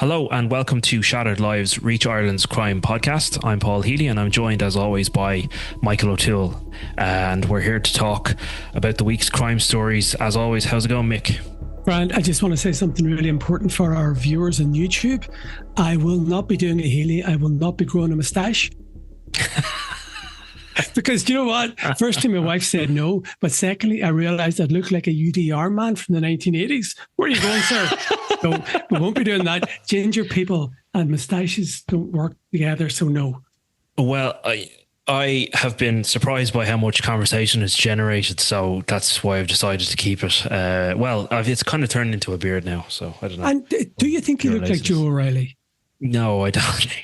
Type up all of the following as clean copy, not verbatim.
Hello and welcome to Shattered Lives, Reach Ireland's crime podcast. I'm Paul Healy and I'm joined as always by Michael O'Toole, and we're here to talk about the week's crime stories. As always, how's it going, Mick? Brian, I just want to say something really important for our viewers on YouTube. I will not be doing a Healy. I will not be growing a moustache. Because you know what? Firstly, my wife said no. But secondly, I realised I'd look like a UDR man from the 1980s. Where are you going, sir? No, we won't be doing that. Ginger people and moustaches don't work together, so no. Well, I have been surprised by how much conversation it's generated, so that's why I've decided to keep it. It's kind of turned into a beard now, so I don't know. And do you think you look like Joe O'Reilly? No, I don't.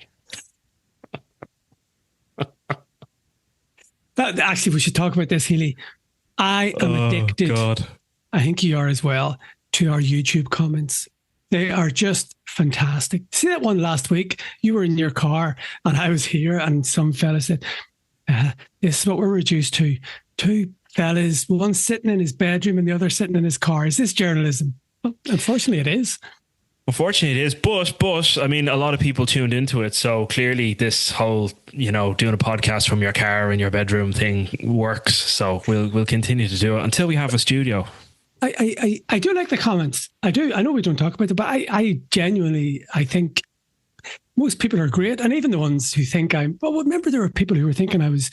Actually, we should talk about this, Healy. I am addicted. God. I think you are as well, to our YouTube comments. They are just fantastic. See that one last week? You were in your car and I was here and some fella said, this is what we're reduced to. Two fellas, one sitting in his bedroom and the other sitting in his car. Is this journalism? Well, unfortunately, it is. Unfortunately, it is. But I mean, a lot of people tuned into it. So clearly this whole, doing a podcast from your car in your bedroom thing works. So we'll continue to do it until we have a studio. I do like the comments. I do. I know we don't talk about it, but I genuinely think most people are great. And even the ones who think remember there were people who were thinking I was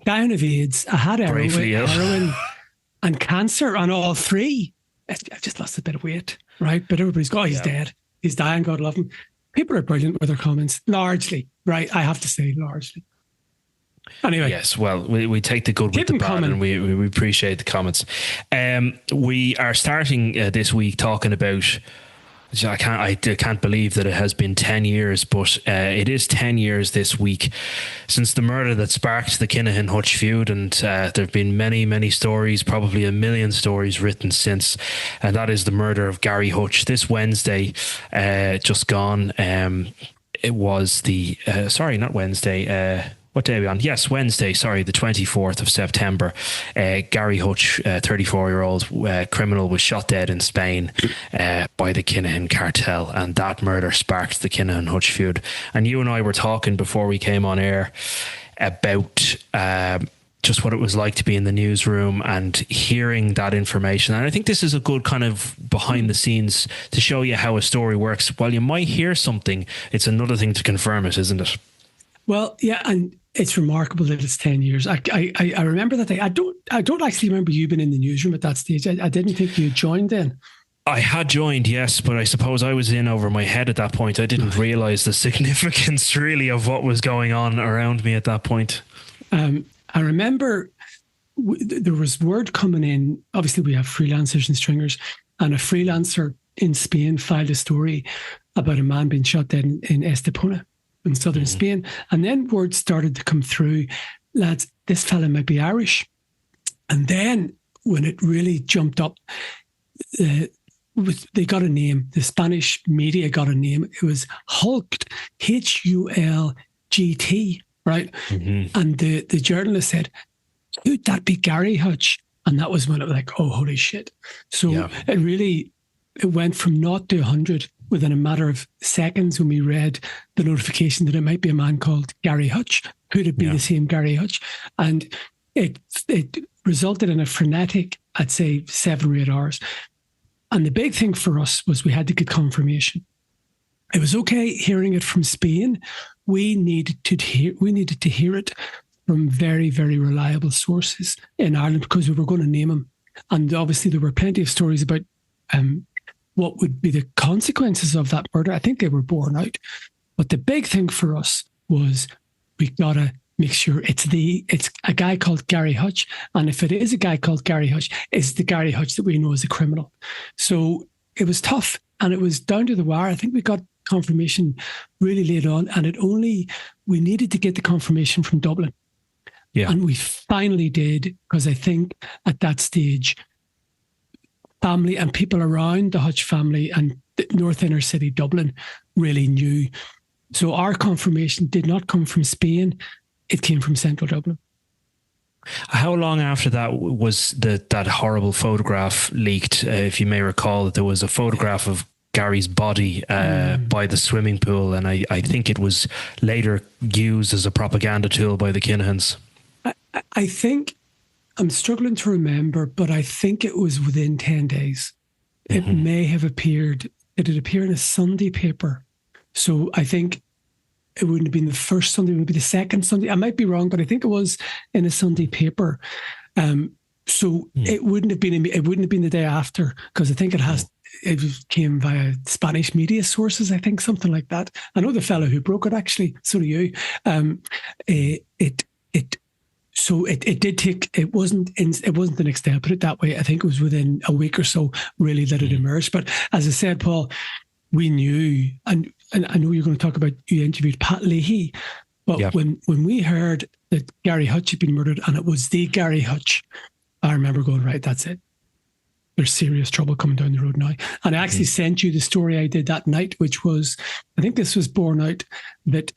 dying of AIDS. I had heroin and cancer on all three. I've just lost a bit of weight, right? But everybody's going, he's dead. He's dying. God love him. People are brilliant with their comments, largely, right? I have to say, largely. Anyway. Yes, well, we take the good with the bad and we appreciate the comments. We are starting this week talking about, I can't believe that it has been 10 years, but it is 10 years this week since the murder that sparked the Kinahan Hutch feud, and there have been many, many stories, probably a million stories written since, and that is the murder of Gary Hutch. This Wednesday, just gone, it was not Wednesday, what day are we on? Yes, Wednesday, the 24th of September. Gary Hutch, 34-year-old criminal, was shot dead in Spain by the Kinahan cartel, and that murder sparked the Kinahan Hutch feud. And you and I were talking before we came on air about just what it was like to be in the newsroom and hearing that information. And I think this is a good kind of behind the scenes to show you how a story works. While you might hear something, it's another thing to confirm it, isn't it? Well, yeah, and it's remarkable that it's 10 years. I remember that day. I don't actually remember you being in the newsroom at that stage. I didn't think you joined then. I had joined, yes, but I suppose I was in over my head at that point. I didn't realise the significance really of what was going on around me at that point. I remember there was word coming in. Obviously, we have freelancers and stringers, and a freelancer in Spain filed a story about a man being shot dead in Estepona in southern Spain. And then word started to come through, lads, this fella might be Irish. And then when it really jumped up, they got a name. The Spanish media got a name. It was Hulgt, Hulgt, right? Mm-hmm. And the journalist said, could that be Gary Hutch? And that was when it was like, oh, holy shit. So it went from 0 to 100 within a matter of seconds when we read the notification that it might be a man called Gary Hutch. Could it be the same Gary Hutch? And it resulted in a frenetic, I'd say, 7 or 8 hours. And the big thing for us was we had to get confirmation. It was okay hearing it from Spain. We needed to hear it from very, very reliable sources in Ireland because we were going to name him. And obviously there were plenty of stories about what would be the consequences of that murder. I think they were borne out. But the big thing for us was we got to make sure it's a guy called Gary Hutch. And if it is a guy called Gary Hutch, it's the Gary Hutch that we know as a criminal. So it was tough and it was down to the wire. I think we got confirmation really late on, and we needed to get the confirmation from Dublin. Yeah. And we finally did, because I think at that stage, family and people around the Hutch family and the North Inner City Dublin really knew. So our confirmation did not come from Spain. It came from central Dublin. How long after that was that horrible photograph leaked? If you may recall, that there was a photograph of Gary's body by the swimming pool, and I think it was later used as a propaganda tool by the Kinahans. I think, I'm struggling to remember, but I think it was within 10 days. It may have appeared, it had appeared in a Sunday paper. So I think it wouldn't have been the first Sunday, it would be the second Sunday. I might be wrong, but I think it was in a Sunday paper. It wouldn't have been the day after, because I think it came via Spanish media sources, I think, something like that. I know the fellow who broke it, actually. So do you. It did take. It wasn't the next day. I put it that way. I think it was within a week or so, really, that it emerged. But as I said, Paul, we knew, and I know you're going to talk about, you interviewed Pat Leahy, but when we heard that Gary Hutch had been murdered, and it was the Gary Hutch, I remember going, right, that's it. There's serious trouble coming down the road now. And I actually sent you the story I did that night, which was, I think this was borne out that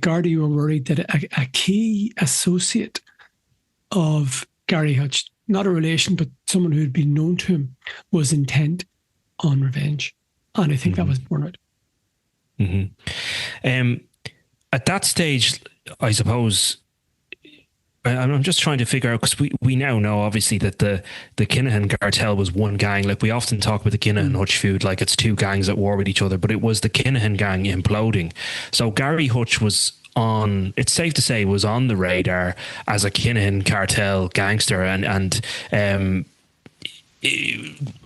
Garda were worried that a key associate of Gary Hutch, not a relation, but someone who had been known to him, was intent on revenge. And I think that was borne out. At that stage, I suppose, I'm just trying to figure out, because we now know, obviously, that the Kinahan cartel was one gang. Like, we often talk about the Kinahan Hutch feud like it's two gangs at war with each other, but it was the Kinahan gang imploding. So Gary Hutch was it's safe to say, was on the radar as a Kinahan cartel gangster, and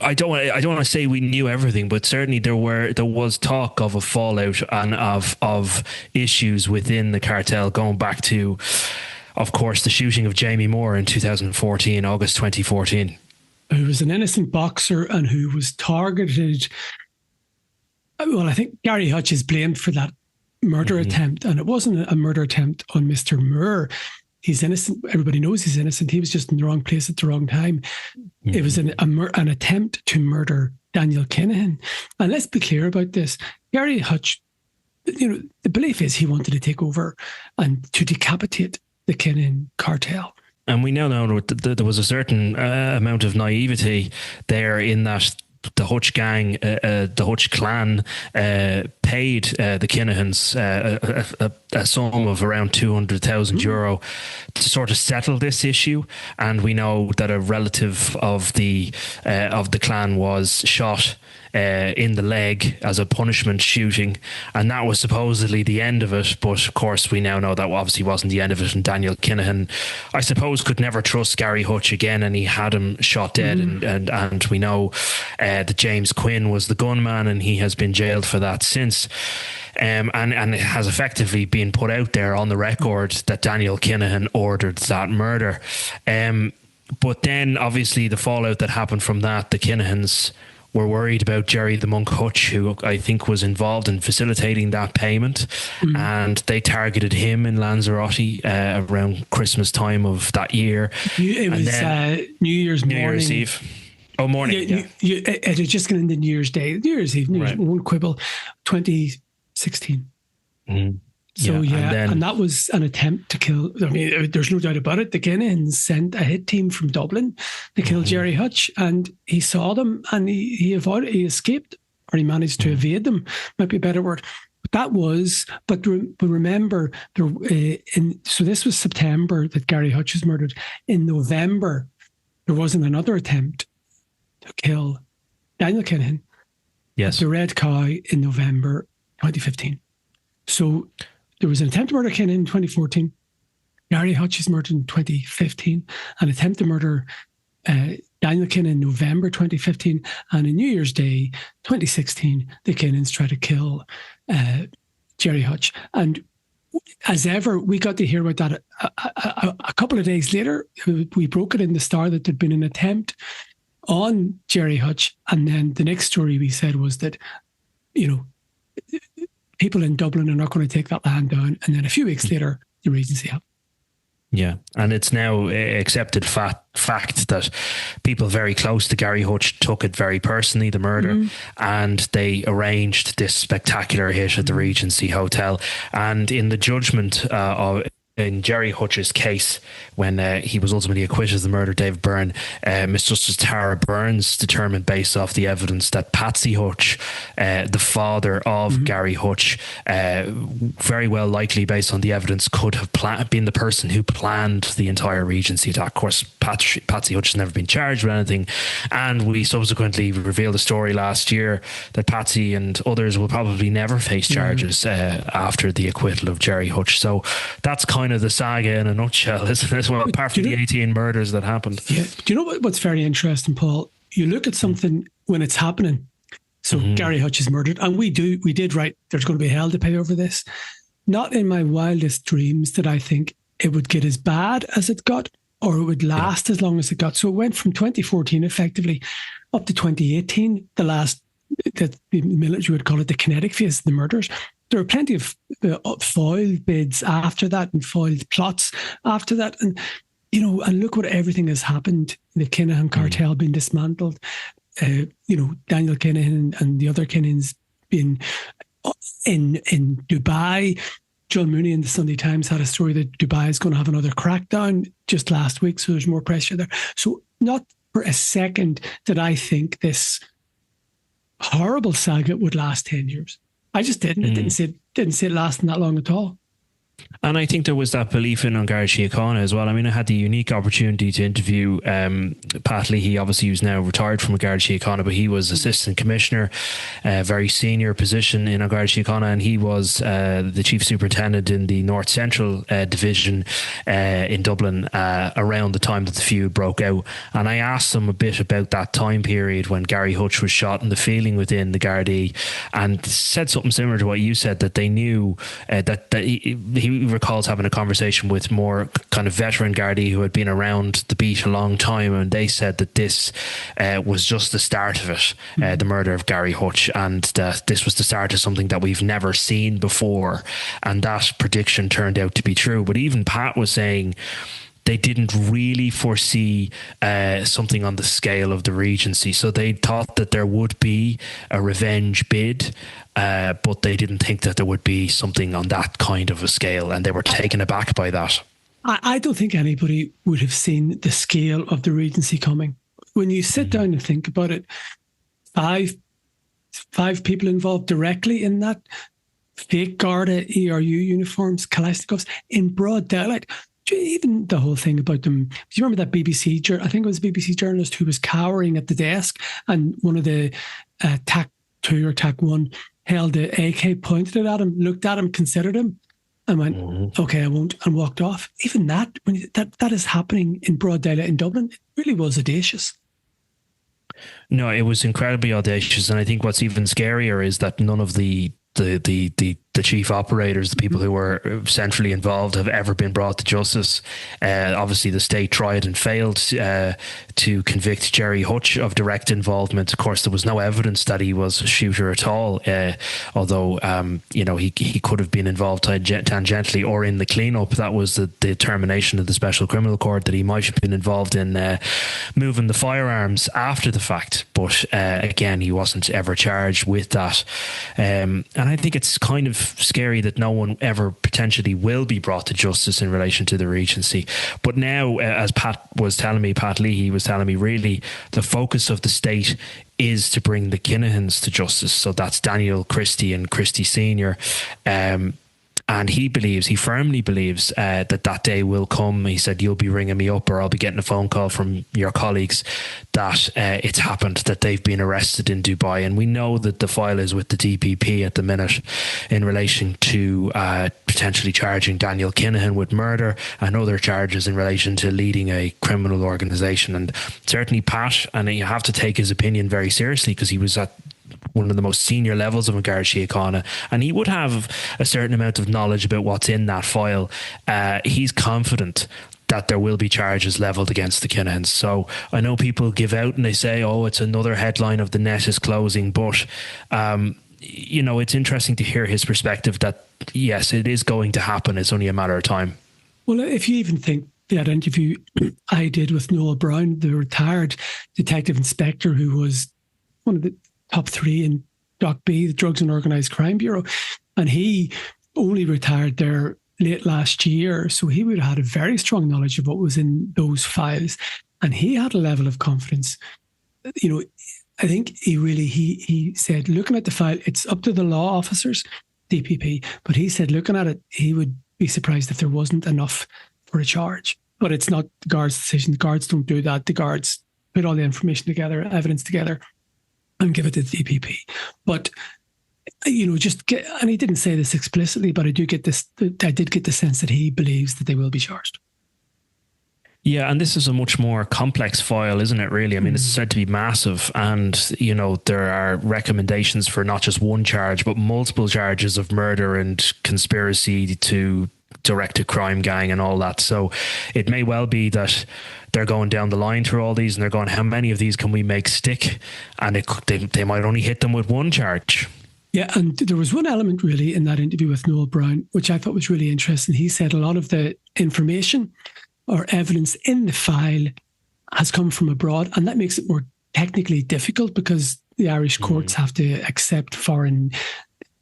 I don't want to say we knew everything, but certainly there was talk of a fallout and of issues within the cartel, going back to, of course, the shooting of Jamie Moore in 2014, August 2014. Who was an innocent boxer and who was targeted. Well, I think Gary Hutch is blamed for that murder attempt, and it wasn't a murder attempt on Mr. Moore. He's innocent. Everybody knows he's innocent. He was just in the wrong place at the wrong time. It was an attempt to murder Daniel Kinahan. And let's be clear about this. Gary Hutch, the belief is he wanted to take over and to decapitate the Kinahan cartel. And we now know that there was a certain amount of naivety there, in that the Hutch gang, the Hutch clan, paid the Kinahans a sum of around €200,000 to sort of settle this issue. And we know that a relative of the clan was shot in the leg as a punishment shooting, and that was supposedly the end of it. But of course, we now know that obviously wasn't the end of it, and Daniel Kinahan, I suppose, could never trust Gary Hutch again, and he had him shot dead. And we know that James Quinn was the gunman, and he has been jailed for that since. And it has effectively been put out there on the record that Daniel Kinahan ordered that murder. But then, obviously, the fallout that happened from that, the Kinahans were worried about Jerry the Monk Hutch, who I think was involved in facilitating that payment, and they targeted him in Lanzarote around Christmas time of that year. It was New Year's morning. New Year's Eve. Oh, morning. It had just gone into New Year's Day. New Year's Eve, one quibble, 2016. So and that was an attempt to kill. I mean, there's no doubt about it. The Kinahans sent a hit team from Dublin to kill Jerry Hutch, and he saw them, and he escaped, or he managed to evade them. Might be a better word. But that was. But remember, so this was September that Gary Hutch was murdered. In November, there wasn't another attempt to kill Daniel Kinahan. Yes, the Red Cow in November 2015. So there was an attempt to murder Kinahan in 2014. Gary Hutch is murdered in 2015. An attempt to murder Daniel Kinahan in November 2015. And on New Year's Day 2016, the Kinahans tried to kill Jerry Hutch. And as ever, we got to hear about that a couple of days later. We broke it in the Star that there'd been an attempt on Jerry Hutch. And then the next story we said was that, people in Dublin are not going to take that land down. And then a few weeks later, the Regency happened. Yeah, and it's now accepted fact that people very close to Gary Hutch took it very personally, the murder, and they arranged this spectacular hit at the Regency Hotel. And in the judgment in Gerry Hutch's case, when he was ultimately acquitted of the murder of David Byrne, Miss Justice Tara Burns determined, based off the evidence, that Patsy Hutch, the father of Gary Hutch, very well likely, based on the evidence, could have been the person who planned the entire Regency attack. Of course, Patsy Hutch has never been charged with anything, and we subsequently revealed the story last year that Patsy and others will probably never face charges after the acquittal of Gerry Hutch. So that's kind of the saga in a nutshell, isn't it? Well, apart from the 18 murders that happened. Yeah. Do you know what's very interesting, Paul? You look at something when it's happening. So Gary Hutch is murdered, and we did write there's going to be hell to pay over this. Not in my wildest dreams did I think it would get as bad as it got, or it would last as long as it got. So it went from 2014 effectively up to 2018, the military would call it the kinetic phase of the murders. There were plenty of foiled bids after that and foiled plots after that. And, and look what everything has happened. The Kinahan cartel being dismantled, Daniel Kinahan and the other Kinahans being in Dubai. John Mooney in the Sunday Times had a story that Dubai is going to have another crackdown just last week. So there's more pressure there. So not for a second did I think this horrible saga would last 10 years. I just didn't. It didn't see it lasting that long at all. And I think there was that belief in Garda Síochána as well. I mean, I had the unique opportunity to interview Pat Leahy, obviously, who's now retired from Garda Síochána, but he was assistant commissioner, a very senior position in Garda Síochána, and he was the chief superintendent in the North Central division in Dublin around the time that the feud broke out. And I asked him a bit about that time period when Gary Hutch was shot and the feeling within the Gardaí, and said something similar to what you said, that they knew that he recalls having a conversation with more kind of veteran Gardaí who had been around the beat a long time, and they said that this was just the start of it, the murder of Gary Hutch, and that this was the start of something that we've never seen before. And that prediction turned out to be true. But even Pat was saying they didn't really foresee something on the scale of the Regency. So they thought that there would be a revenge bid, but they didn't think that there would be something on that kind of a scale, and they were taken aback by that. I don't think anybody would have seen the scale of the Regency coming. When you sit down and think about it, five people involved directly in that, fake Garda, ERU uniforms, Kalashnikovs, in broad daylight. Even the whole thing about them. Do you remember that BBC, I think it was a BBC journalist who was cowering at the desk, and one of the TAC 2 or TAC 1 held the AK, pointed it at him, looked at him, considered him, and went, okay, I won't, and walked off. Even that, that is happening in broad daylight in Dublin, it really was audacious. No, it was incredibly audacious, and I think what's even scarier is that none of the chief operators, the people who were centrally involved, have ever been brought to justice. Obviously, the state tried and failed to convict Gerry Hutch of direct involvement. Of course, there was no evidence that he was a shooter at all, although he could have been involved tangentially or in the cleanup. That was the determination of the Special Criminal Court, that he might have been involved in moving the firearms after the fact. But again, he wasn't ever charged with that. And I think it's kind of scary that no one ever potentially will be brought to justice in relation to the Regency. But now, as Pat Leahy was telling me, really the focus of the state is to bring the Kinahans to justice. So that's Daniel Christie and Christie Senior. And he firmly believes that day will come. He said, you'll be ringing me up, or I'll be getting a phone call from your colleagues that it's happened, that they've been arrested in Dubai. And we know that the file is with the DPP at the minute in relation to potentially charging Daniel Kinahan with murder and other charges in relation to leading a criminal organisation. And certainly Pat, and you have to take his opinion very seriously, because he was at one of the most senior levels of Garda Síochána, and he would have a certain amount of knowledge about what's in that file. He's confident that there will be charges levelled against the Kinahans. So I know people give out and they say, oh, it's another headline of the net is closing, but it's interesting to hear his perspective that yes, it is going to happen. It's only a matter of time. Well, if you even think that interview I did with Noel Brown, the retired detective inspector who was one of the top 3 in Doc B, the Drugs and Organised Crime Bureau, and he only retired there late last year. So he would have had a very strong knowledge of what was in those files. And he had a level of confidence. You know, I think he said, looking at the file, it's up to the law officers, DPP, but he said, looking at it, he would be surprised if there wasn't enough for a charge. But it's not the guards' decision. The guards don't do that. The guards put all the information together, evidence together, and give it to the DPP. But, you know, and he didn't say this explicitly, but I did get the sense that he believes that they will be charged. Yeah, and this is a much more complex file, isn't it, really? I mean, it's said to be massive, and, you know, there are recommendations for not just one charge, but multiple charges of murder and conspiracy to direct a crime gang and all that. So it may well be that they're going down the line through all these and they're going, how many of these can we make stick? And they might only hit them with one charge. Yeah, and there was one element really in that interview with Noel Brown, which I thought was really interesting. He said a lot of the information or evidence in the file has come from abroad, and that makes it more technically difficult because the Irish courts have to accept foreign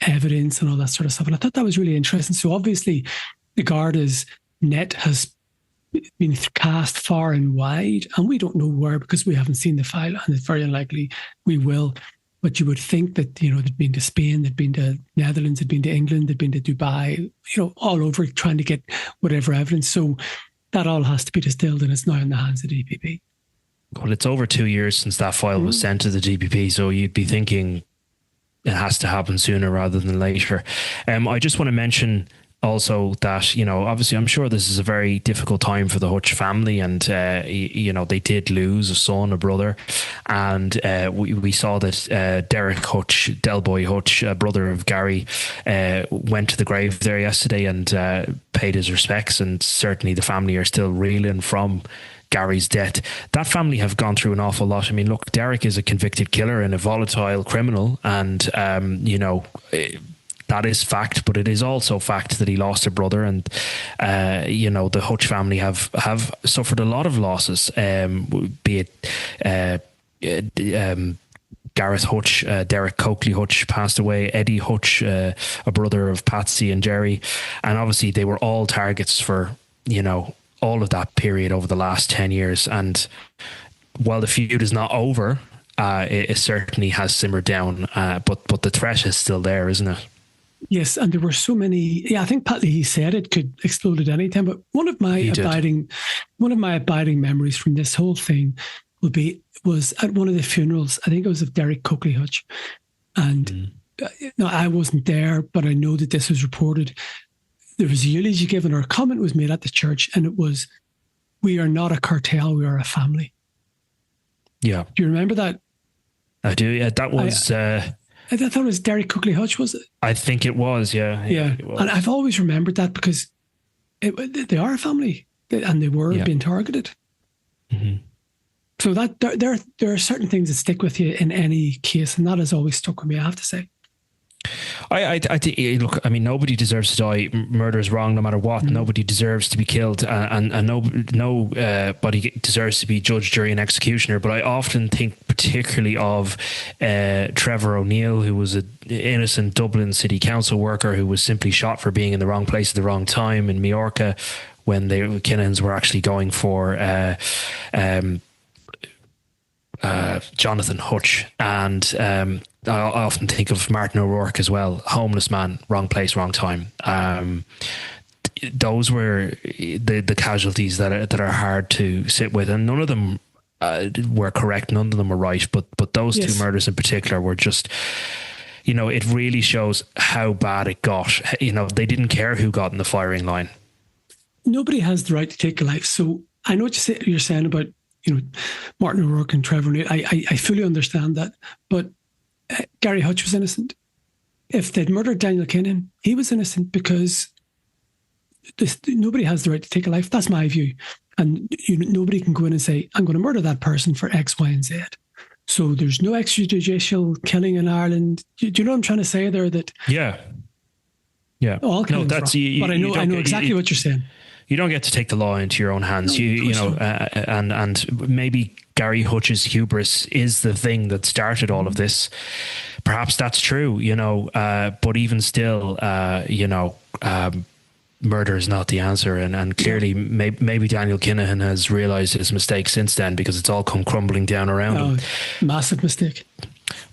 evidence and all that sort of stuff. And I thought that was really interesting. So obviously the Garda's net has been cast far and wide, and we don't know where because we haven't seen the file, and it's very unlikely we will. But you would think that, you know, they'd been to Spain, they'd been to Netherlands, they'd been to England, they'd been to Dubai, you know, all over trying to get whatever evidence. So that all has to be distilled, and it's now in the hands of the DPP. Well, it's over 2 years since that file was sent to the DPP, so you'd be thinking it has to happen sooner rather than later. I just want to mention also that, you know, obviously I'm sure this is a very difficult time for the Hutch family, and you know, they did lose a son, a brother, and we saw that Derek Hutch, Delboy Hutch, brother of Gary, went to the grave there yesterday and paid his respects, and certainly the family are still reeling from Gary's death. That family have gone through an awful lot. I mean, look, Derek is a convicted killer and a volatile criminal, and you know, that is fact, but it is also fact that he lost a brother, and you know, the Hutch family have suffered a lot of losses, be it Gareth Hutch, Derek Coakley Hutch passed away, Eddie Hutch, a brother of Patsy and Jerry, and obviously they were all targets for, you know, all of that period over the last 10 years. And while the feud is not over, it certainly has simmered down, but the threat is still there, isn't it? Yes, and there were so many. Yeah, I think Pat Leahy said it could explode at any time. But one of my abiding memories from this whole thing was at one of the funerals. I think it was of Derek Coakley Hutch, and no, I wasn't there, but I know that this was reported. There was a eulogy given, or a comment was made at the church, and it was, "We are not a cartel; we are a family." Yeah, do you remember that? I do. Yeah, that was. I thought it was Derek Coakley Hutch, was it? I think it was, yeah. Yeah. And I've always remembered that because they are a family, and they were being targeted. Mm-hmm. So that there are certain things that stick with you in any case, and that has always stuck with me, I have to say. I think, look, I mean, nobody deserves to die. Murder is wrong no matter what. Nobody deserves to be killed, and nobody deserves to be judge, jury and executioner. But I often think particularly of Trevor O'Neill, who was an innocent Dublin City Council worker who was simply shot for being in the wrong place at the wrong time in Majorca when the Kinahans were actually going for Jonathan Hutch. And I often think of Martin O'Rourke as well. Homeless man, wrong place, wrong time. Those were the casualties that are hard to sit with, and none of them were correct. None of them were right. But those two murders in particular were just, you know, it really shows how bad it got. You know, they didn't care who got in the firing line. Nobody has the right to take a life. So I know what you're saying about, you know, Martin O'Rourke and Trevor O'Neill. I fully understand that, but Gary Hutch was innocent. If they'd murdered Daniel Kinahan, he was innocent because nobody has the right to take a life. That's my view. And nobody can go in and say, I'm going to murder that person for X, Y, and Z. So there's no extrajudicial killing in Ireland. Do you know what I'm trying to say there? That yeah. All killing's wrong. But I know exactly what you're saying. You don't get to take the law into your own hands. And maybe Gary Hutch's hubris is the thing that started all of this. Perhaps that's true, you know, but even still, murder is not the answer, and clearly maybe Daniel Kinahan has realised his mistake since then, because it's all come crumbling down around him. Massive mistake.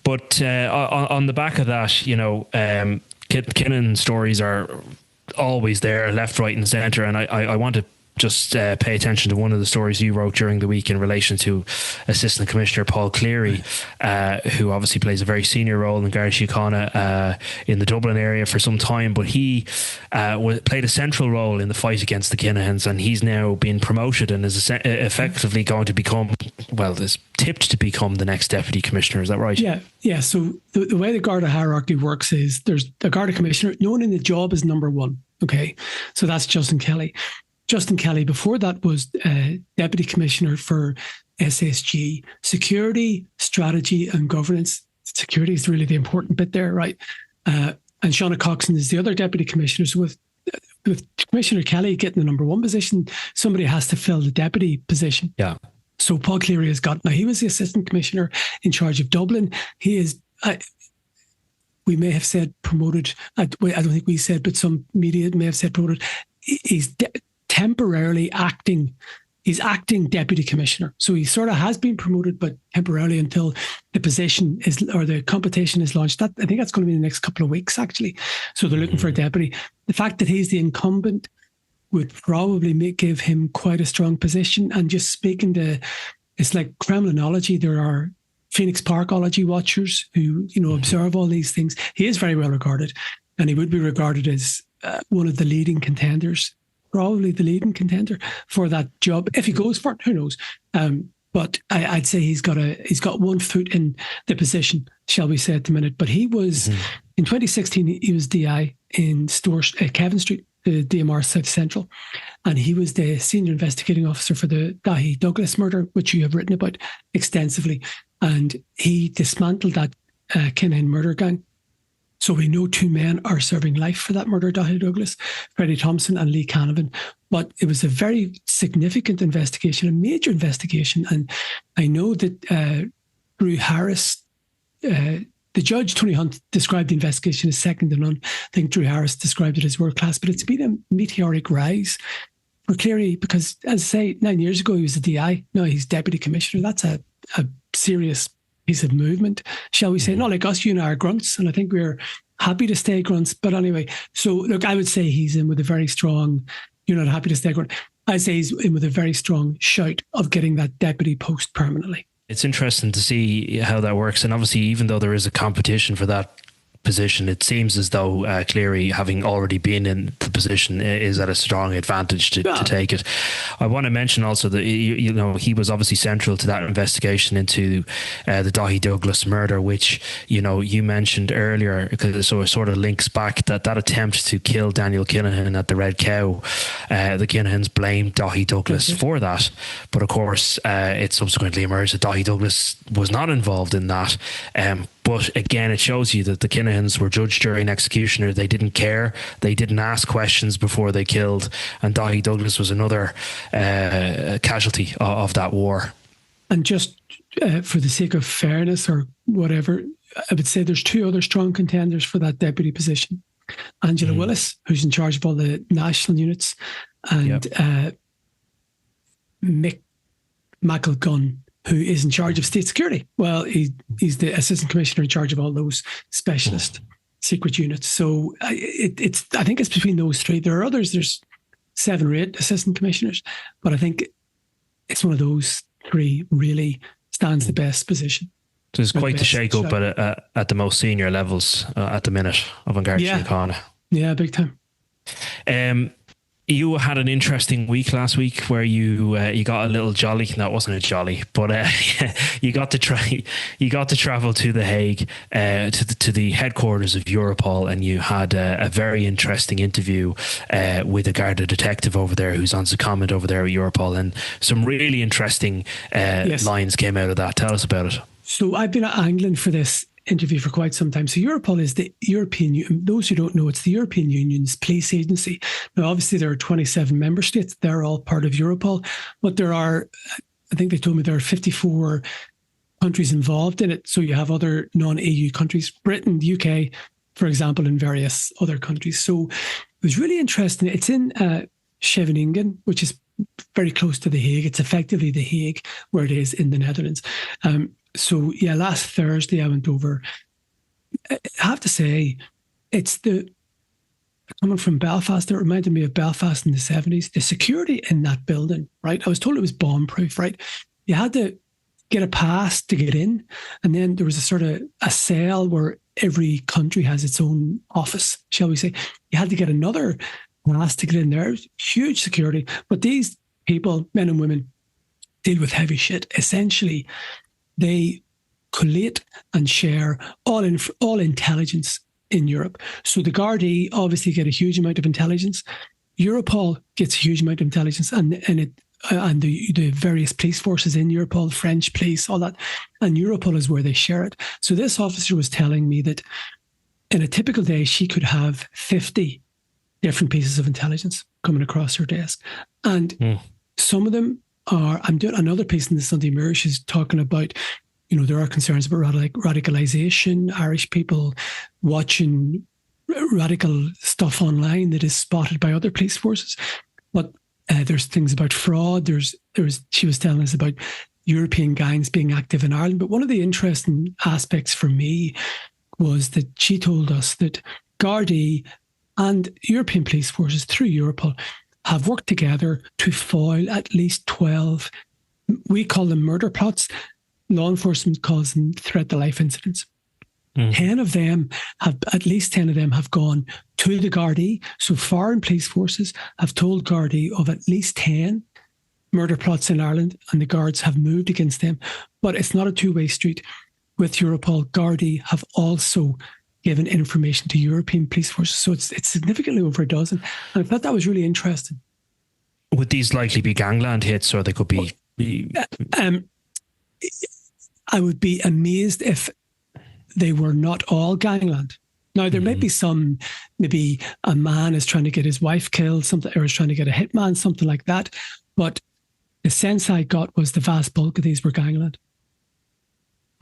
But on the back of that, Kinahan stories are always there, left, right and centre, and I want to just pay attention to one of the stories you wrote during the week in relation to Assistant Commissioner Paul Cleary, who obviously plays a very senior role in Garda Síochána in the Dublin area for some time, but he played a central role in the fight against the Kinahans, and he's now been promoted and is effectively going to become, is tipped to become the next Deputy Commissioner. Is that right? Yeah. So the way the Garda hierarchy works is there's a Garda Commissioner known in the job as number one. Okay, so that's Justin Kelly. Justin Kelly, before that, was Deputy Commissioner for SSG, Security, Strategy and Governance. Security is really the important bit there, right? And Shauna Coxon is the other Deputy Commissioner. So with Commissioner Kelly getting the number one position, somebody has to fill the Deputy position. Yeah. So Paul Cleary now he was the Assistant Commissioner in charge of Dublin. He is, we may have said promoted, I don't think we said, but some media may have said promoted. He's temporarily acting Deputy Commissioner. So he sort of has been promoted, but temporarily until the position or the competition is launched. I think that's going to be in the next couple of weeks, actually. So they're looking for a deputy. The fact that he's the incumbent would probably give him quite a strong position. And just speaking to, it's like criminology. There are Phoenix Parkology watchers who, observe all these things. He is very well regarded, and he would be regarded as one of the leading contenders, probably the leading contender for that job. If he goes for it, who knows? But I'd say he's got one foot in the position, shall we say, at the minute. But he was, in 2016, he was DI in Kevin Street, the DMR South Central. And he was the senior investigating officer for the Dahi Douglas murder, which you have written about extensively. And he dismantled that Kinahan murder gang. So we know 2 men are serving life for that murder, Dahi Douglas, Freddie Thompson and Lee Canavan. But it was a very significant investigation, a major investigation. And I know that Drew Harris, the judge, Tony Hunt, described the investigation as second to none. I think Drew Harris described it as world class, but it's been a meteoric rise for Cleary because, as I say, 9 years ago he was a DI. Now he's Deputy Commissioner. That's a serious piece of movement, shall we say. Not like us, you and I are grunts, and I think we're happy to stay grunts. But anyway, so look, I would say he's in with a very strong, you're not happy to stay grunt. I'd say he's in with a very strong shout of getting that deputy post permanently. It's interesting to see how that works. And obviously, even though there is a competition for that position, it seems as though Cleary, having already been in the position, is at a strong advantage to take it. I want to mention also that he was obviously central to that investigation into the Dahi Douglas murder, which you mentioned earlier, because so it sort of links back that attempt to kill Daniel Kinahan at the Red Cow. The Kinahans blamed Dahi Douglas for that, but of course it subsequently emerged that Dahi Douglas was not involved in that. But again, it shows you that the Kinahans were judge, jury and executioner. They didn't care. They didn't ask questions before they killed. And Dahi Douglas was another casualty of that war. And just for the sake of fairness or whatever, I would say there's 2 other strong contenders for that deputy position. Angela Willis, who's in charge of all the national units, and Mick McElgunn, who is in charge of state security. Well, he's the assistant commissioner in charge of all those specialist secret units. So I think it's between those 3. There are others. There's 7 or 8 assistant commissioners, but I think it's one of those 3 really stands the best position. So it's quite the shake-up at the most senior levels at the minute of Garda Síochána. Yeah, big time. You had an interesting week last week where you got a little jolly. No, it wasn't a jolly, but you got to travel to The Hague, to the headquarters of Europol, and you had a very interesting interview with a Garda detective over there who's on secondment over there at Europol, and some really interesting lines came out of that. Tell us about it. So I've been angling for this interview for quite some time. So Europol is the European, those who don't know, it's the European Union's police agency. Now, obviously, there are 27 member states. They're all part of Europol, but there are, I think they told me there are 54 countries involved in it. So you have other non-EU countries, Britain, UK, for example, and various other countries. So was really interesting. It's in Scheveningen, which is very close to The Hague. It's effectively The Hague, where it is in the Netherlands. So yeah, last Thursday I went over. I have to say, coming from Belfast, it reminded me of Belfast in the 70s. The security in that building, right? I was told it was bomb-proof, right? You had to get a pass to get in, and then there was a sort of a cell where every country has its own office, shall we say. You had to get another pass to get in there. Huge security. But these people, men and women, deal with heavy shit. Essentially, they collate and share all intelligence in Europe. So the Garda obviously get a huge amount of intelligence. Europol gets a huge amount of intelligence, and the various police forces in Europol, French police, all that. And Europol is where they share it. So this officer was telling me that in a typical day, she could have 50 different pieces of intelligence coming across her desk. And some of them are, I'm doing another piece in the Sunday Mirror, she's talking about, there are concerns about radicalization, Irish people watching radical stuff online that is spotted by other police forces. But there's things about fraud. She was telling us about European gangs being active in Ireland. But one of the interesting aspects for me was that she told us that Garda and European police forces through Europol have worked together to foil at least 12, we call them murder plots. Law enforcement calls them threat to life incidents. 10 of them at least 10 of them have gone to the Garda. So foreign police forces have told Garda of at least 10 murder plots in Ireland, and the guards have moved against them. But it's not a two-way street. With Europol, Garda have also given information to European police forces. So it's significantly over a dozen. And I thought that was really interesting. Would these likely be gangland hits, or they could be... I would be amazed if they were not all gangland. Now, there may be some, maybe a man is trying to get his wife killed, something, or is trying to get a hitman, something like that. But the sense I got was the vast bulk of these were gangland.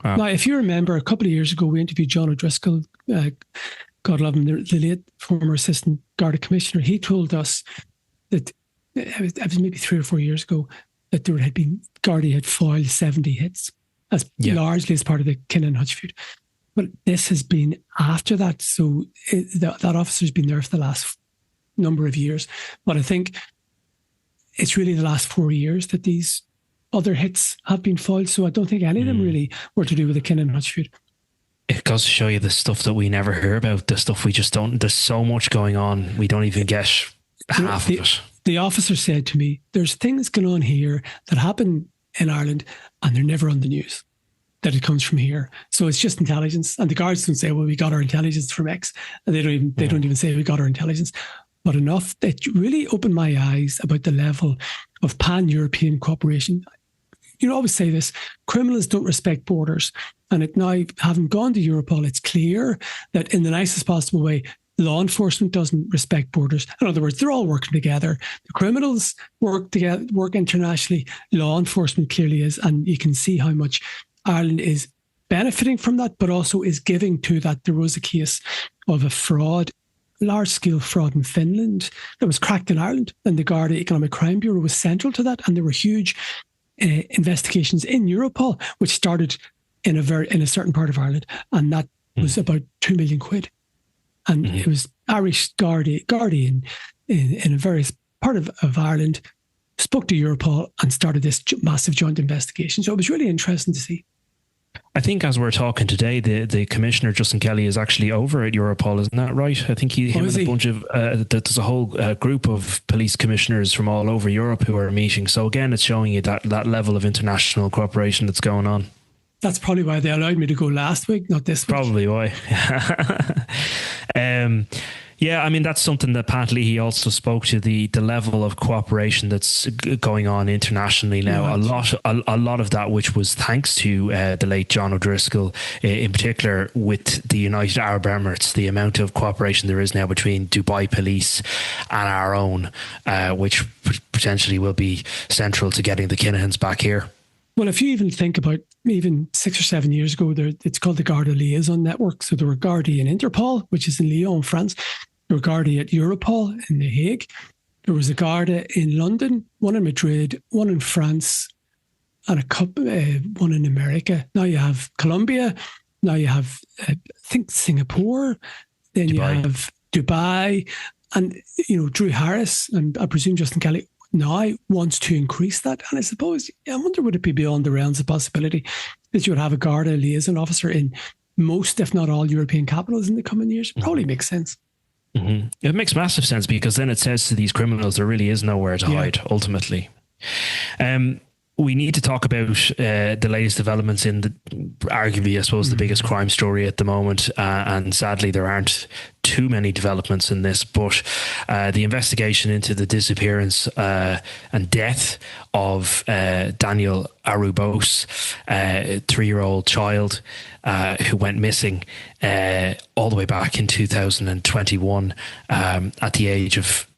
Wow. Now, if you remember, a couple of years ago, we interviewed John O'Driscoll, God love him, the late former assistant Garda commissioner. He told us that, it was maybe 3 or 4 years ago, that there had been, Garda had foiled 70 hits, largely as part of the Kinahan Hutch feud. But this has been after that. So that officer's been there for the last number of years. But I think it's really the last 4 years that these other hits have been foiled. So I don't think any of them really were to do with the Kinahan Hutch feud. It goes to show you the stuff that we never hear about, the stuff we just don't, there's so much going on. We don't even get half of it. The officer said to me, there's things going on here that happen in Ireland and they're never on the news, that it comes from here. So it's just intelligence. And the guards don't say, well, we got our intelligence from X. And they don't even say we got our intelligence. But enough that really opened my eyes about the level of pan-European cooperation. You always say this, criminals don't respect borders. And it now, having gone to Europol, it's clear that in the nicest possible way, law enforcement doesn't respect borders. In other words, they're all working together. The criminals work together, work internationally. Law enforcement clearly is. And you can see how much Ireland is benefiting from that, but also is giving to that. There was a case of a large-scale fraud in Finland that was cracked in Ireland, and the Garda Economic Crime Bureau was central to that. And there were huge investigations in Europol, which started in a certain part of Ireland, and that was about 2 million quid. And it was Irish Garda in a various part of Ireland spoke to Europol and started this massive joint investigation. So it was really interesting to see. I think as we're talking today, the Commissioner, Justin Kelly, is actually over at Europol, isn't that right? I think him and a bunch of, there's a whole group of police commissioners from all over Europe who are meeting. So again, it's showing you that level of international cooperation that's going on. That's probably why they allowed me to go last week, not this week. Probably why. Yeah, I mean, that's something that Pat Leahy also spoke to, the level of cooperation that's going on internationally now. Right. A lot of that, which was thanks to the late John O'Driscoll, in particular with the United Arab Emirates, the amount of cooperation there is now between Dubai police and our own, which potentially will be central to getting the Kinahans back here. Well, if you even think about even 6 or 7 years ago, it's called the Garda Liaison Network. So there were Garda in Interpol, which is in Lyon, France. There were Garda at Europol in The Hague. There was a Garda in London, one in Madrid, one in France, and a couple, one in America. Now you have Colombia. Now you have, I think, Singapore. Then Dubai. You have Dubai. And, Drew Harris and I presume Justin Kelly now wants to increase that. And I suppose, I wonder, would it be beyond the realms of possibility that you would have a Garda liaison officer in most, if not all, European capitals in the coming years? Probably makes sense. Mm-hmm. It makes massive sense, because then it says to these criminals there really is nowhere to hide, ultimately. We need to talk about the latest developments in arguably, I suppose, the biggest crime story at the moment. And sadly, there aren't too many developments in this, but the investigation into the disappearance and death of Daniel Aruebose, a 3-year-old child who went missing all the way back in 2021 at the age of,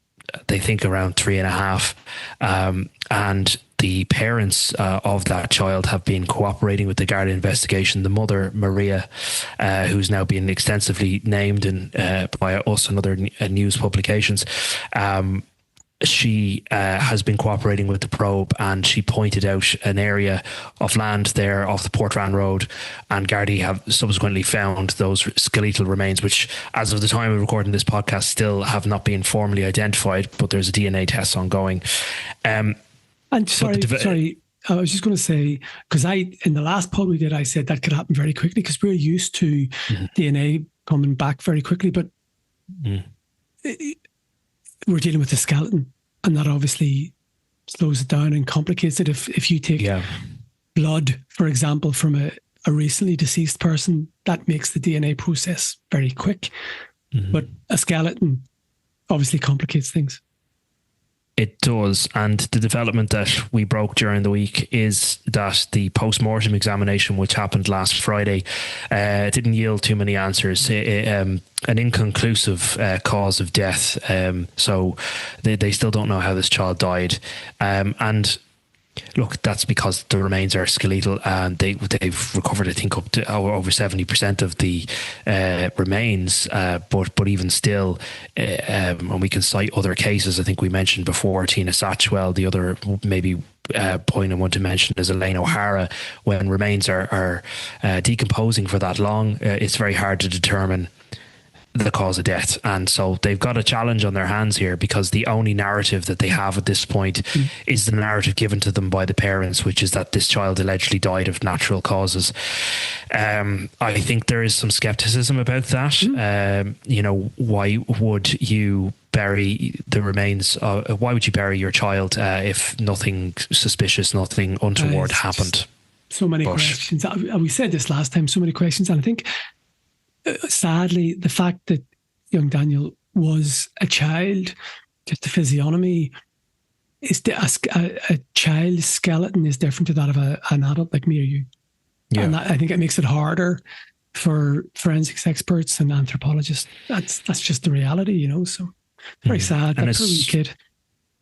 they think, around 3.5. And the parents of that child have been cooperating with the Garda investigation. The mother, Maria, who's now been extensively named by us and other news publications, she has been cooperating with the probe, and she pointed out an area of land there off the Portrane Road, and Gardaí have subsequently found those skeletal remains, which, as of the time of recording this podcast, still have not been formally identified, but there's a DNA test ongoing. And sorry, I was just going to say, because in the last pod we did, I said that could happen very quickly because we're used to DNA coming back very quickly, but we're dealing with the skeleton, and that obviously slows it down and complicates it. If you take blood, for example, from a recently deceased person, that makes the DNA process very quick. But a skeleton obviously complicates things. It does, and the development that we broke during the week is that the post-mortem examination, which happened last Friday, didn't yield too many answers. An inconclusive cause of death, so they still don't know how this child died. And look, that's because the remains are skeletal, and they've recovered, I think, up to over 70% of the remains. But even still, and we can cite other cases. I think we mentioned before Tina Satchwell. The other maybe point I want to mention is Elaine O'Hara. When remains are decomposing for that long, it's very hard to determine the cause of death, and so they've got a challenge on their hands here, because the only narrative that they have at this point is the narrative given to them by the parents, which is that this child allegedly died of natural causes. I think there is some skepticism about that. Why would you bury the remains? Why would you bury your child if nothing suspicious, nothing untoward happened? So many questions. We said this last time, so many questions, and I think sadly, the fact that young Daniel was a child, just the physiognomy, is a child's skeleton is different to that of an adult like me or you. Yeah. And I think it makes it harder for forensics experts and anthropologists. That's just the reality, So very sad. And that poor wee kid.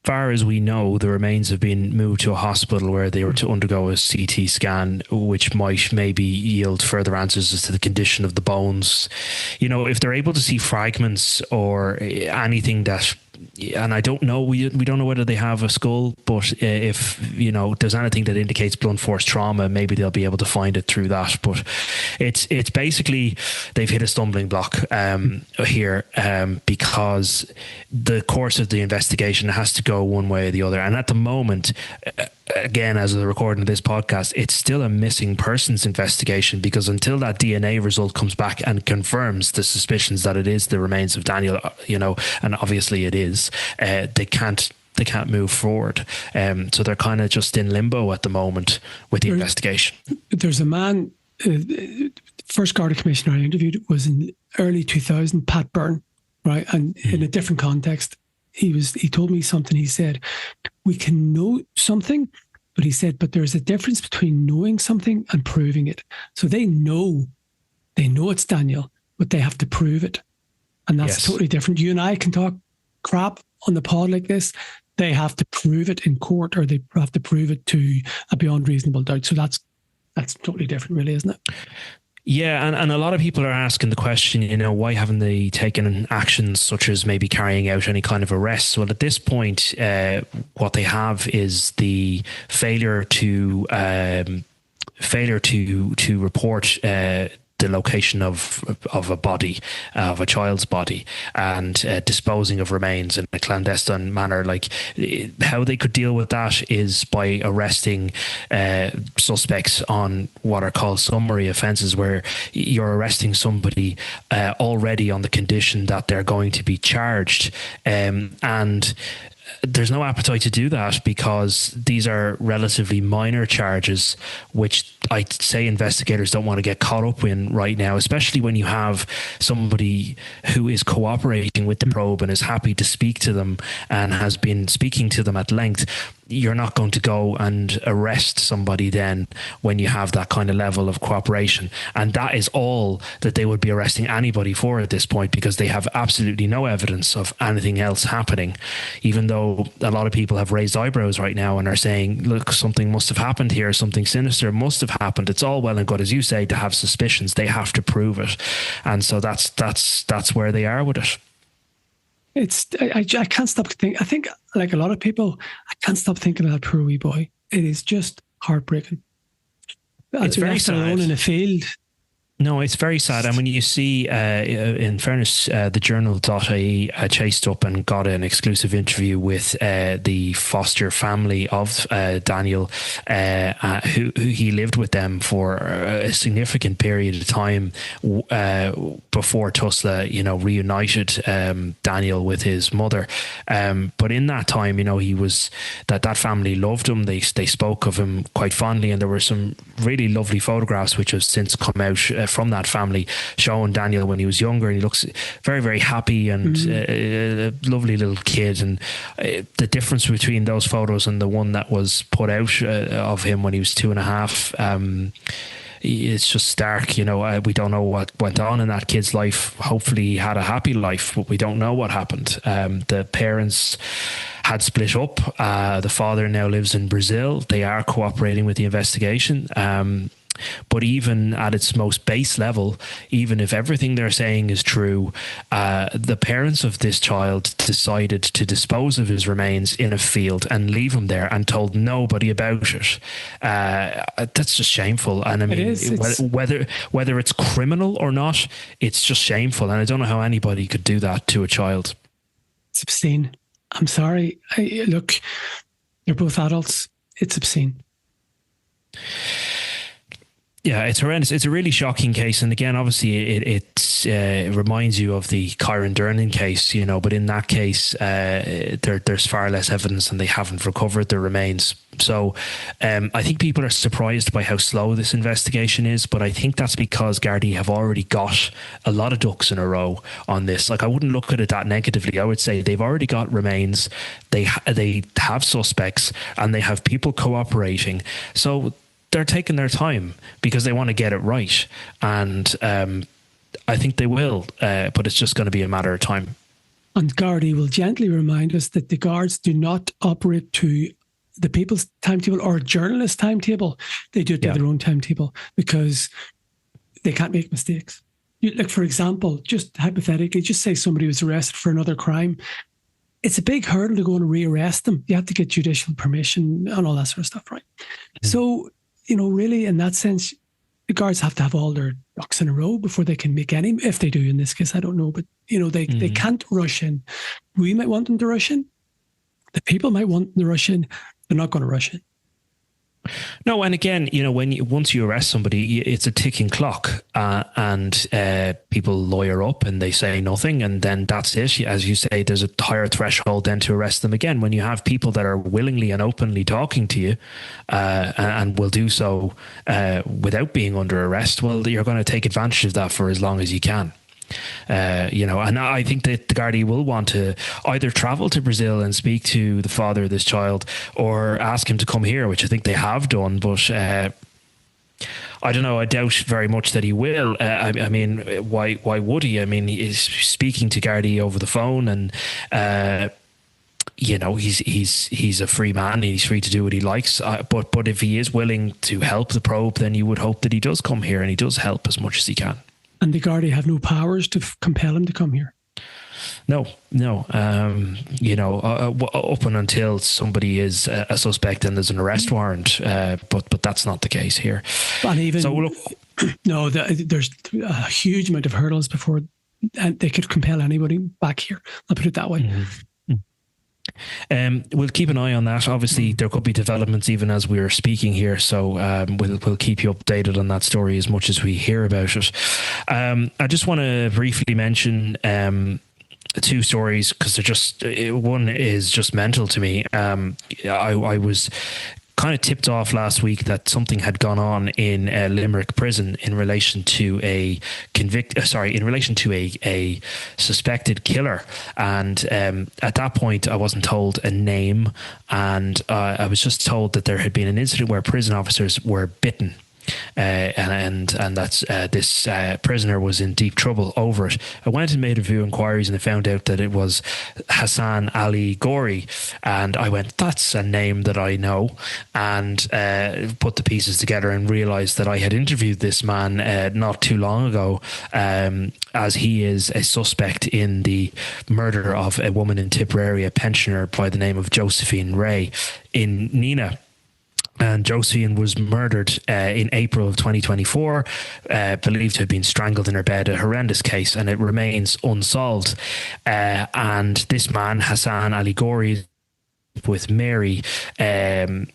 Far as we know, the remains have been moved to a hospital where they were to undergo a CT scan, which might maybe yield further answers as to the condition of the bones. If they're able to see fragments or anything that, and I don't know, we don't know whether they have a skull, but if there's anything that indicates blunt force trauma, maybe they'll be able to find it through that. But it's basically they've hit a stumbling block here, because the course of the investigation has to go one way or the other, and at the moment, again, as of the recording of this podcast, it's still a missing persons investigation, because until that DNA result comes back and confirms the suspicions that it is the remains of Daniel, and obviously it is, they can't move forward. So they're kind of just in limbo at the moment with the investigation. There's a man, first Garda commissioner I interviewed was in early 2000, Pat Byrne, right? And in a different context, he told me something. He said, we can know something, but he said, but there's a difference between knowing something and proving it. So they know it's Daniel, but they have to prove it. And that's totally different. You and I can talk crap on the pod like this. They have to prove it in court, or they have to prove it to a beyond reasonable doubt. So that's totally different, really, isn't it? Yeah, and a lot of people are asking the question, why haven't they taken actions such as maybe carrying out any kind of arrests? Well, at this point, what they have is the failure to report the location of a body, of a child's body, and disposing of remains in a clandestine manner. Like, how they could deal with that is by arresting suspects on what are called summary offences, where you're arresting somebody already on the condition that they're going to be charged, and there's no appetite to do that because these are relatively minor charges, which I'd say investigators don't want to get caught up in right now, especially when you have somebody who is cooperating with the probe and is happy to speak to them and has been speaking to them at length. You're not going to go and arrest somebody then when you have that kind of level of cooperation. And that is all that they would be arresting anybody for at this point, because they have absolutely no evidence of anything else happening, even though a lot of people have raised eyebrows right now and are saying, look, something must have happened here, something sinister must have happened. It's all well and good, as you say, to have suspicions. They have to prove it. And so that's where they are with it. I can't stop thinking. I think, like a lot of people, I can't stop thinking of that poor wee boy. It is just heartbreaking. It's very sad. Alone in a field. No, it's very sad. And when you see, in fairness, the journal.ie chased up and got an exclusive interview with the foster family of Daniel, who he lived with them for a significant period of time before Tusla, reunited Daniel with his mother. But in that time, he was that family loved him. They spoke of him quite fondly, and there were some really lovely photographs which have since come out from that family showing Daniel when he was younger, and he looks very, very happy and a lovely little kid. And the difference between those photos and the one that was put out of him when he was 2.5, it's just stark. We don't know what went on in that kid's life. Hopefully he had a happy life, but we don't know what happened. The parents had split up. The father now lives in Brazil. They are cooperating with the investigation. But even at its most base level, even if everything they're saying is true, the parents of this child decided to dispose of his remains in a field and leave him there and told nobody about it. That's just shameful. And I mean, whether it's criminal or not, it's just shameful. And I don't know how anybody could do that to a child. It's obscene. I'm sorry. Look, they're both adults. It's obscene. Yeah, it's horrendous. It's a really shocking case. And again, obviously, it reminds you of the Kyron Durnan case, but in that case, there's far less evidence and they haven't recovered the remains. So I think people are surprised by how slow this investigation is, but I think that's because Gardaí have already got a lot of ducks in a row on this. Like, I wouldn't look at it that negatively. I would say they've already got remains, they have suspects, and they have people cooperating. So they're taking their time because they want to get it right. And I think they will, but it's just going to be a matter of time. And Gardaí will gently remind us that the guards do not operate to the people's timetable or a journalist's timetable. They do it to their own timetable because they can't make mistakes. Like, for example, just hypothetically, just say somebody was arrested for another crime. It's a big hurdle to go and rearrest them. You have to get judicial permission and all that sort of stuff, right? Mm-hmm. So, really, in that sense, the guards have to have all their ducks in a row before they can make any, if they do in this case, I don't know, but, they can't rush in. We might want them to rush in. The people might want them to rush in. They're not going to rush in. No, and again, once you arrest somebody, it's a ticking clock, and people lawyer up and they say nothing, and then that's it. As you say, there's a higher threshold then to arrest them again. When you have people that are willingly and openly talking to you, and will do so without being under arrest, well, you're going to take advantage of that for as long as you can. And I think that the Gardaí will want to either travel to Brazil and speak to the father of this child, or ask him to come here, which I think they have done. But I don't know. I doubt very much that he will. I mean, why would he? I mean, he's speaking to Gardaí over the phone, and he's a free man and he's free to do what he likes. But if he is willing to help the probe, then you would hope that he does come here and he does help as much as he can. And the Garda have no powers to compel him to come here. No. Up and until somebody is a suspect and there's an arrest warrant, but that's not the case here. And even no, there's a huge amount of hurdles before they could compel anybody back here. I'll put it that way. Mm-hmm. We'll keep an eye on that. Obviously, there could be developments even as we're speaking here, so we'll keep you updated on that story as much as we hear about it. I just want to briefly mention two stories because they're just one is just mental to me. I was kind of tipped off last week that something had gone on in Limerick prison in relation to a suspected killer, and at that point I wasn't told a name, and I was just told that there had been an incident where prison officers were bitten. And that's this prisoner was in deep trouble over it. I went and made a few inquiries and I found out that it was Hassan Ali Gori, and I went, that's a name that I know, and put the pieces together and realised that I had interviewed this man not too long ago, as he is a suspect in the murder of a woman in Tipperary, a pensioner by the name of Josephine Ray in Nina. And Josephine was murdered in April of 2024, believed to have been strangled in her bed, a horrendous case, and it remains unsolved. And this man, Hassan Ali Gori, with Mary Ray,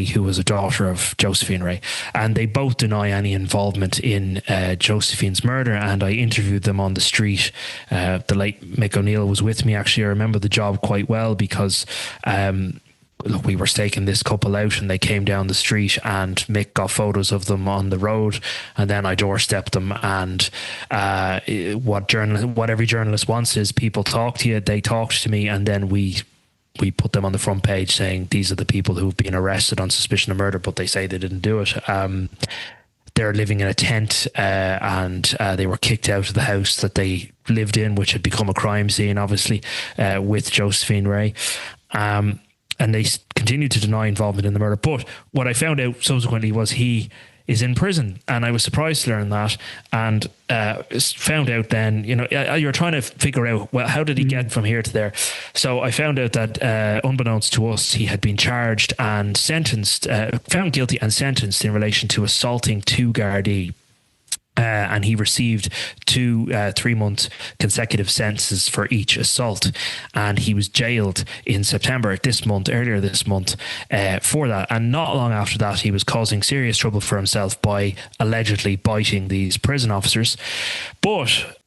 who was a daughter of Josephine Ray, and they both deny any involvement in Josephine's murder. And I interviewed them on the street. The late Mick O'Neill was with me. Actually, I remember the job quite well because look, we were staking this couple out and they came down the street and Mick got photos of them on the road, and then I doorstepped them, and what every journalist wants is people talk to you, they talked to me, and then we put them on the front page saying these are the people who've been arrested on suspicion of murder, but they say they didn't do it. They're living in a tent, and they were kicked out of the house that they lived in, which had become a crime scene, obviously, with Josephine Ray. And they continued to deny involvement in the murder. But what I found out subsequently was he is in prison, and I was surprised to learn that, and found out then, you're trying to figure out, well, how did he get from here to there? So I found out that unbeknownst to us, he had been charged and sentenced, found guilty and sentenced in relation to assaulting two Gardaí. And he received 2 3-month consecutive sentences for each assault, and he was jailed in September earlier this month for that. And not long after that, he was causing serious trouble for himself by allegedly biting these prison officers. But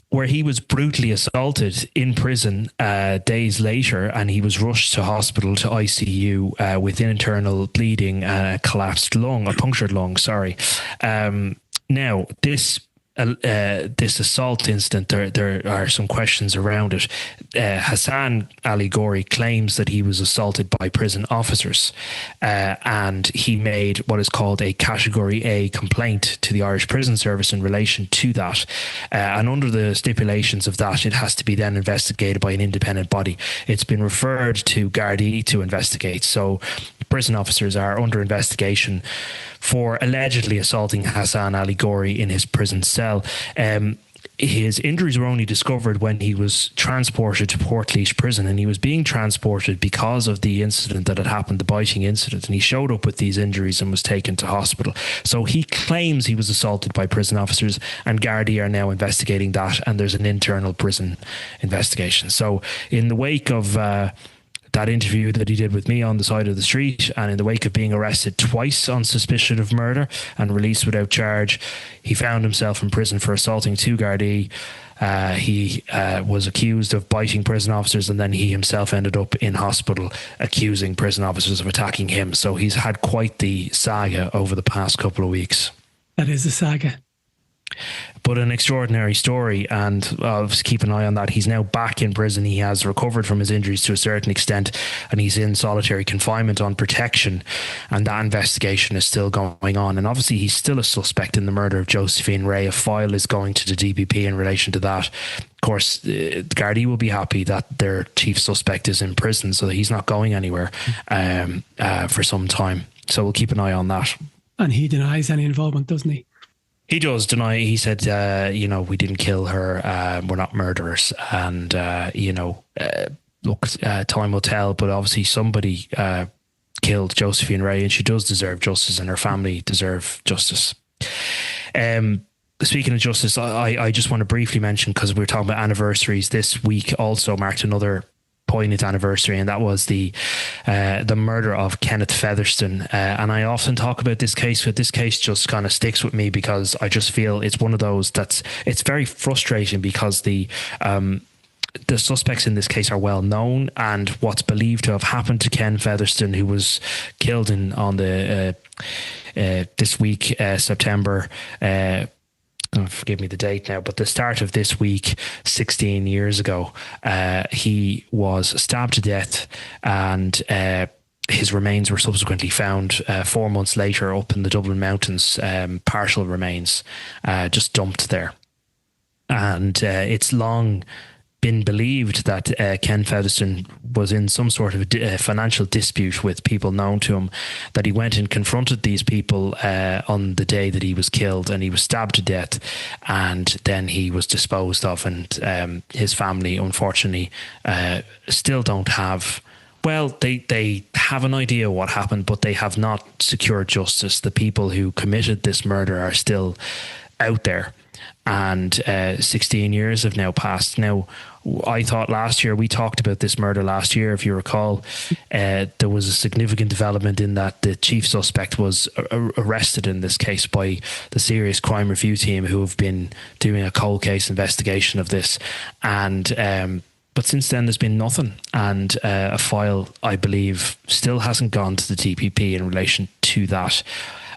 where he was brutally assaulted in prison days later, and he was rushed to hospital, to ICU with internal bleeding, punctured lung. Now, this assault incident, there are some questions around it. Hassan Ali Gori claims that he was assaulted by prison officers, and he made what is called a Category A complaint to the Irish Prison Service in relation to that. And under the stipulations of that, it has to be then investigated by an independent body. It's been referred to Garda to investigate. So prison officers are under investigation for allegedly assaulting Hassan Ali Gori in his prison cell. His injuries were only discovered when he was transported to Portlaoise prison, and he was being transported because of the incident that had happened, the biting incident, and he showed up with these injuries and was taken to hospital. So he claims he was assaulted by prison officers, and Gardaí are now investigating that, and there's an internal prison investigation. So in the wake of that interview that he did with me on the side of the street, and in the wake of being arrested twice on suspicion of murder and released without charge, he found himself in prison for assaulting 2 Gardaí. He was accused of biting prison officers, and then he himself ended up in hospital accusing prison officers of attacking him. So he's had quite the saga over the past couple of weeks. That is a saga. But an extraordinary story, and I'll just keep an eye on that. He's now back in prison. He has recovered from his injuries to a certain extent, and he's in solitary confinement on protection, and that investigation is still going on. And obviously he's still a suspect in the murder of Josephine Ray. A file is going to the DPP in relation to that. course, the Gardaí will be happy that their chief suspect is in prison, so that he's not going anywhere for some time. So we'll keep an eye on that. And he denies any involvement, doesn't he? He does deny. He said, we didn't kill her. We're not murderers. And, look, time will tell. But obviously somebody killed Josephine Ray, and she does deserve justice, and her family deserve justice. Speaking of justice, I just want to briefly mention, because we were talking about anniversaries, this week also marked another poignant anniversary, and that was the murder of Kenneth Featherston. And I often talk about this case, but this case just kind of sticks with me because I just feel it's one of those it's very frustrating, because the suspects in this case are well known, and what's believed to have happened to Ken Featherston, who was killed on the this week, September. Forgive me the date now, but the start of this week, 16 years ago, he was stabbed to death, and his remains were subsequently found 4 months later up in the Dublin Mountains, partial remains, just dumped there. And it's long been believed that Ken Featherston was in some sort of financial dispute with people known to him, that he went and confronted these people on the day that he was killed, and he was stabbed to death, and then he was disposed of. And his family, unfortunately, still don't have... Well, they have an idea what happened, but they have not secured justice. The people who committed this murder are still out there. And 16 years have now passed. Now, I thought last year, we talked about this murder last year, if you recall, there was a significant development in that the chief suspect was arrested in this case by the Serious Crime Review team, who have been doing a cold case investigation of this. And but since then, there's been nothing. And a file, I believe, still hasn't gone to the DPP in relation to that.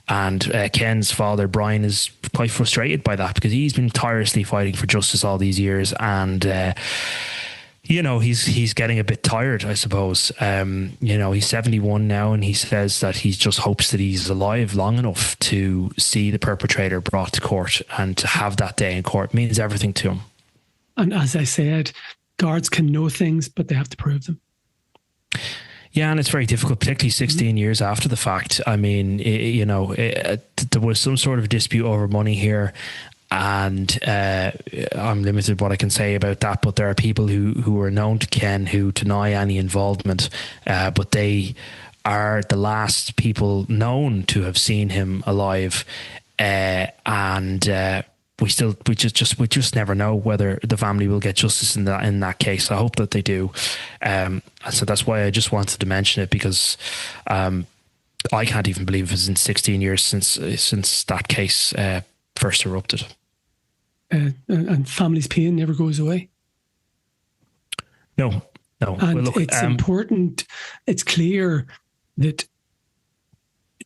And Ken's father, Brian, is quite frustrated by that, because he's been tirelessly fighting for justice all these years. And, he's getting a bit tired, I suppose. He's 71 now, and he says that he just hopes that he's alive long enough to see the perpetrator brought to court, and to have that day in court means everything to him. And as I said, guards can know things, but they have to prove them. Yeah, and it's very difficult, particularly 16 years after the fact. I mean, there was some sort of dispute over money here, and I'm limited what I can say about that, but there are people who are known to Ken who deny any involvement, but they are the last people known to have seen him alive, and we just never know whether the family will get justice in that case. I hope that they do. So that's why I just wanted to mention it, because I can't even believe it's in 16 years since that case first erupted. And family's pain never goes away. No. And well, look, it's important. It's clear that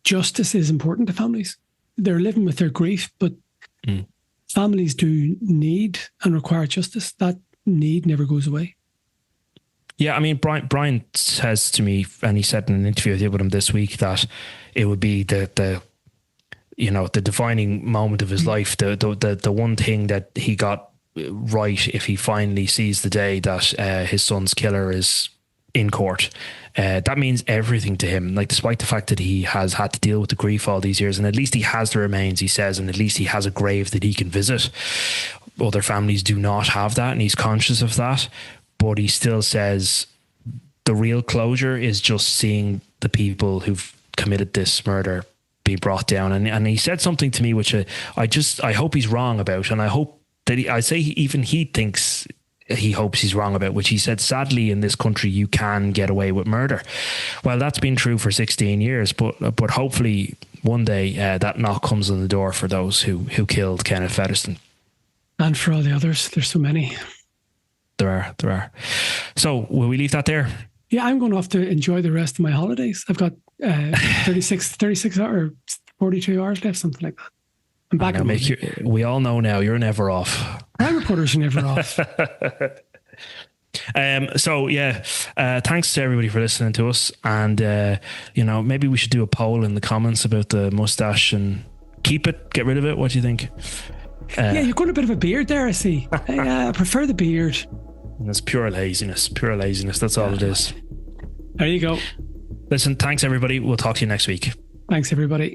justice is important to families. They're living with their grief, but families do need and require justice. That need never goes away. Yeah, I mean, Brian says to me, and he said in an interview I did with him this week, that it would be the defining moment of his life, the one thing that he got right if he finally sees the day that his son's killer is in court. That means everything to him, like, despite the fact that he has had to deal with the grief all these years, and at least he has the remains, he says, and at least he has a grave that he can visit. Other families do not have that, and he's conscious of that, but he still says the real closure is just seeing the people who've committed this murder be brought down. And he said something to me which I hope he's wrong about, and I hope that he thinks he hopes he's wrong about, which he said, sadly, in this country, you can get away with murder. Well, that's been true for 16 years, but hopefully one day that knock comes on the door for those who killed Kenneth Featherston. And for all the others. There's so many. There are. So will we leave that there? Yeah, I'm going off to enjoy the rest of my holidays. I've got 36 or 42 hours left, something like that. I'm back on Mick, we all know now you're never off. Crime reporters are never off. Thanks to everybody for listening to us, and maybe we should do a poll in the comments about the mustache, and keep it, get rid of it. What do you think? Yeah, you've got a bit of a beard there, I see. I prefer the beard. It's pure laziness. That's all it is. There you go. Listen, thanks everybody. We'll talk to you next week. Thanks everybody.